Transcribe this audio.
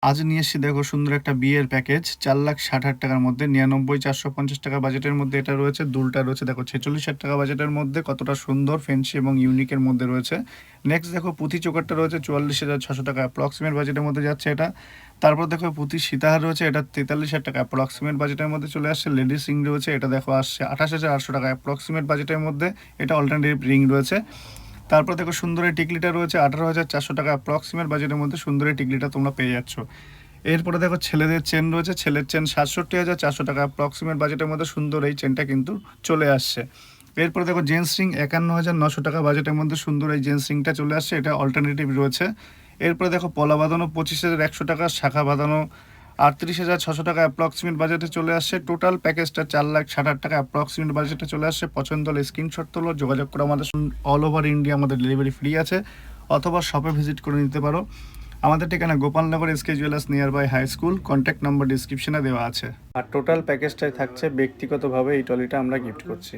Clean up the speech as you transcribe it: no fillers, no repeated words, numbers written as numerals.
আজ নিয়ে এসেছি দেখো সুন্দর একটা বিয়ের প্যাকেজ 4,60,000 টাকার মধ্যে 99,450 টাকা বাজেটের মধ্যে এটা রয়েছে। দুলটা রয়েছে দেখো 46,000 টাকা বাজেটের মধ্যে, কতটা সুন্দর ফ্যান্সি এবং ইউনিকের মধ্যে রয়েছে। নেক্সট দেখো পুঁথি চোকারটা রয়েছে 44,600 টাকা অ্যাপ্রক্সিমেট বাজেটের মধ্যে যাচ্ছে এটা। তারপর দেখো পুঁথি সীতাহার রয়েছে, এটা 43,000 টাকা অ্যাপ্রক্সিমেট বাজেটের মধ্যে চলে আসছে। লেডিস রিং রয়েছে, এটা দেখো আসছে 28,800 টাকা অ্যাপ্রক্সিমেট বাজেটের মধ্যে, এটা অল্টারনেটিভ রিং রয়েছে। তারপর দেখো সুন্দর এই টিকলিটা রয়েছে 18,400 টাকা অ্যাপ্রক্সিমেট বাজেটের মধ্যে, সুন্দর এই টিকলিটা তোমরা পেয়ে যাচ্ছ। এরপরে দেখো ছেলেদের চেন রয়েছে, ছেলের চেন 67,400 টাকা অ্যাপ্রক্সিমেট বাজেটের মধ্যে, সুন্দর এই চেনটা কিন্তু চলে আসছে। এরপরে দেখো জেন্টস রিং 51,900 টাকা বাজেটের মধ্যে, সুন্দর এই জেন্টস রিংটা চলে আসছে, এটা অল্টারনেটিভ রয়েছে। এরপরে দেখো পলা বাঁধানো 25,100 টাকা, শাখা বাঁধানো 38,600 টাকা অ্যাপ্রক্সিমেট বাজেটে চলে আসছে। টোটাল প্যাকেজটা 4,60,000 টাকা অ্যাপ্রক্সিমেট বাজেটে চলে আসছে। পছন্দ হলে স্ক্রিনশট তোলো, যোগাযোগ করে আমাদের অল ওভার ইন্ডিয়া আমাদের ডেলিভারি ফ্রি আছে, অথবা শপে ভিজিট করে নিতে পারো। আমাদের ঠিকানা Gopalnagar SK jewellers near by high school, contact number ডিসক্রিপশনে দেওয়া আছে। আর টোটাল প্যাকেজটাই থাকছে ব্যক্তিগতভাবে এই ট্রলিটা আমরা গিফট করছি।